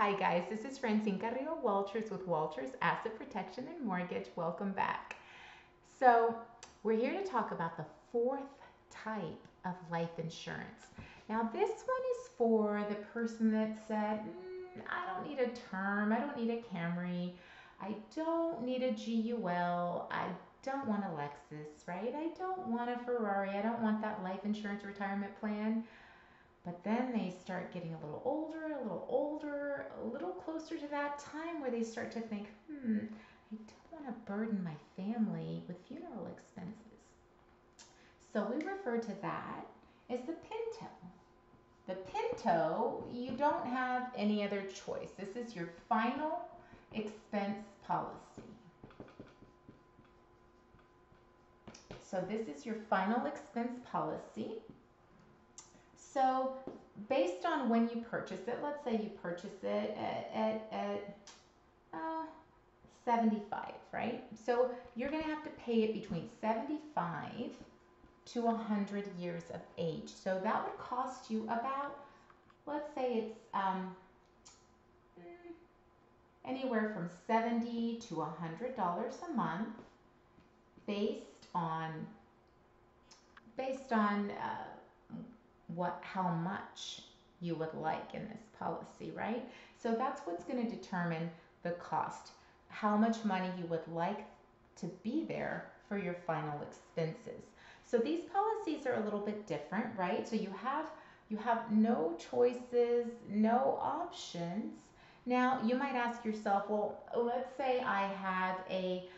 Hi guys, this is Francine Carrillo Walters with Walters Asset Protection and Mortgage. Welcome back. So, we're here to talk about the fourth type of life insurance. Now, this one is for the person that said, I don't need a term, I don't need a Camry, I don't need a GUL, I don't want a Lexus, right? I don't want a Ferrari, I don't want that life insurance retirement plan. But then they start getting a little closer to that time where they start to think, I don't want to burden my family with funeral expenses. So we refer to that as the Pinto. The Pinto, you don't have any other choice. This is your final expense policy. So this is your final expense policy. So based on when you purchase it, let's say you purchase it at 75, right? So you're going to have to pay it between 75 to 100 years of age. So that would cost you about, let's say it's anywhere from $70 to $100 a month based on how much you would like in this policy, right? So that's what's going to determine the cost, how much money you would like to be there for your final expenses. So these policies are a little bit different, right? So you have no choices, no options. Now you might ask yourself, well, let's say I have a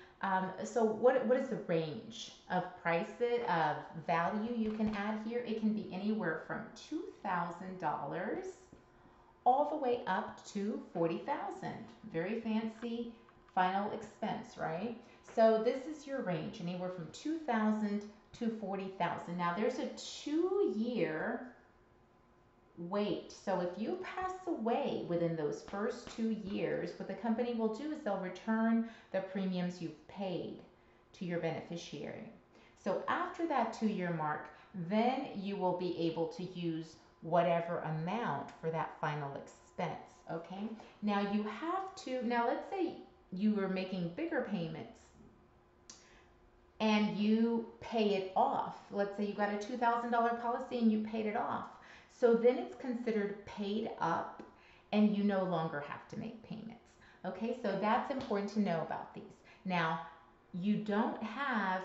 so what is the range of prices of value you can add here? It can be anywhere from $2,000 all the way up to $40,000. Very fancy final expense, right? So this is your range, anywhere from $2,000 to $40,000. Now there's a 2-year wait. So if you pass away within those first 2 years, what the company will do is they'll return the premiums you've paid to your beneficiary. So after that 2-year mark, then you will be able to use whatever amount for that final expense, okay? Now let's say you were making bigger payments and you pay it off. Let's say you got a $2,000 policy and you paid it off. So then it's considered paid up and you no longer have to make payments. Okay, so that's important to know about these. Now, you don't have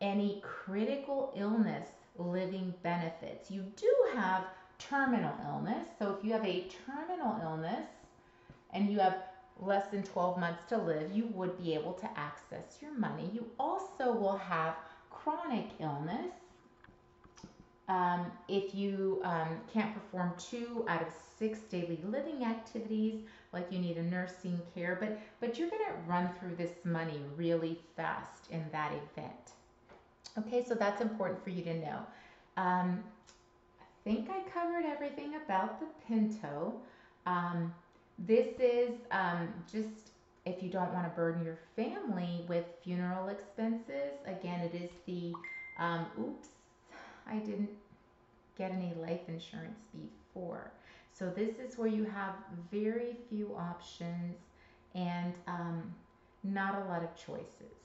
any critical illness living benefits. You do have terminal illness. So if you have a terminal illness and you have less than 12 months to live, you would be able to access your money. You also will have chronic illness. If you can't perform 2 out of 6 daily living activities, like you need a nursing care, but you're going to run through this money really fast in that event. Okay, so that's important for you to know. I think I covered everything about the Pinto. This is just if you don't want to burden your family with funeral expenses. Again, it is the, oops, I didn't get any life insurance before. So this is where you have very few options and not a lot of choices.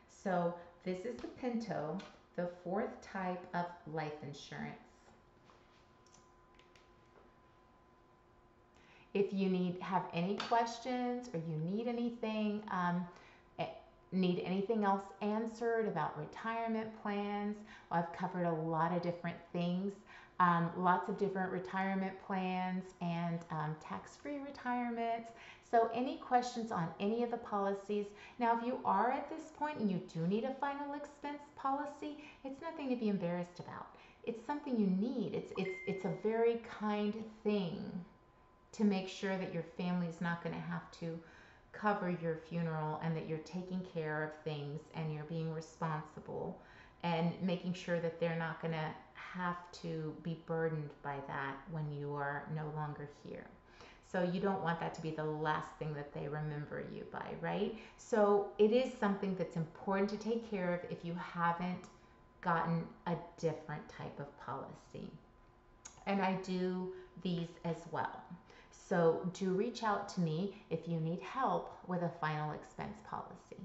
So this is the Pinto, the fourth type of life insurance. If you have any questions or you need anything, need anything else answered about retirement plans, I've covered a lot of different things, lots of different retirement plans and tax-free retirements. So any questions on any of the policies? Now, if you are at this point and you do need a final expense policy, it's nothing to be embarrassed about. It's something you need. It's a very kind thing to make sure that your family is not going to have to cover your funeral and that you're taking care of things and you're being responsible and making sure that they're not going to have to be burdened by that when you are no longer here. So you don't want that to be the last thing that they remember you by, right? So it is something that's important to take care of if you haven't gotten a different type of policy. And I do these as well. So do reach out to me if you need help with a final expense policy.